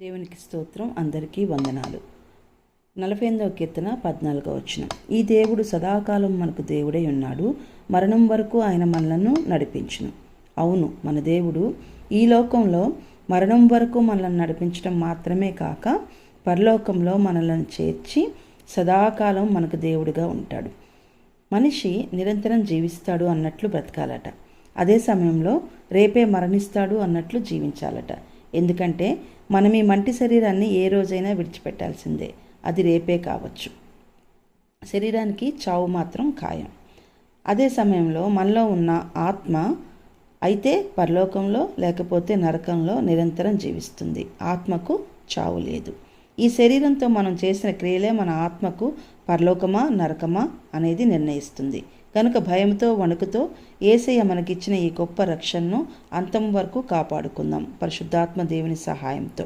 దేవునికి స్తోత్రం. అందరికీ వందనాలు. 48వ కీర్తన 14వ వచనం. ఈ దేవుడు సదాకాలం మనకు దేవుడై ఉన్నాడు, మరణం వరకు ఆయన మనలను నడిపించును. అవును, మన దేవుడు ఈ లోకంలో మరణం వరకు మనల్ని నడిపించడం మాత్రమే కాక పరలోకంలో మనల్ని చేర్చి సదాకాలం మనకు దేవుడిగా ఉంటాడు. మనిషి నిరంతరం జీవిస్తాడు అన్నట్లు బ్రతకాలట. అదే సమయంలో రేపే మరణిస్తాడు అన్నట్లు జీవించాలట. ఎందుకంటే మనం ఈ మంటి శరీరాన్ని ఏ రోజైనా విడిచిపెట్టాల్సిందే. అది రేపే కావచ్చు. శరీరానికి చావు మాత్రం ఖాయం. అదే సమయంలో మనలో ఉన్న ఆత్మ అయితే పరలోకంలో లేకపోతే నరకంలో నిరంతరం జీవిస్తుంది. ఆత్మకు చావు లేదు. ఈ శరీరంతో మనం చేసిన క్రియలే మన ఆత్మకు పరలోకమా నరకమా అనేది నిర్ణయిస్తుంది. కనుక భయంతో వణుకుతో యేసయ్య మనకిచ్చిన ఈ గొప్ప రక్షణను అంతం వరకు కాపాడుకుందాం పరిశుద్ధాత్మ దేవుని సహాయంతో.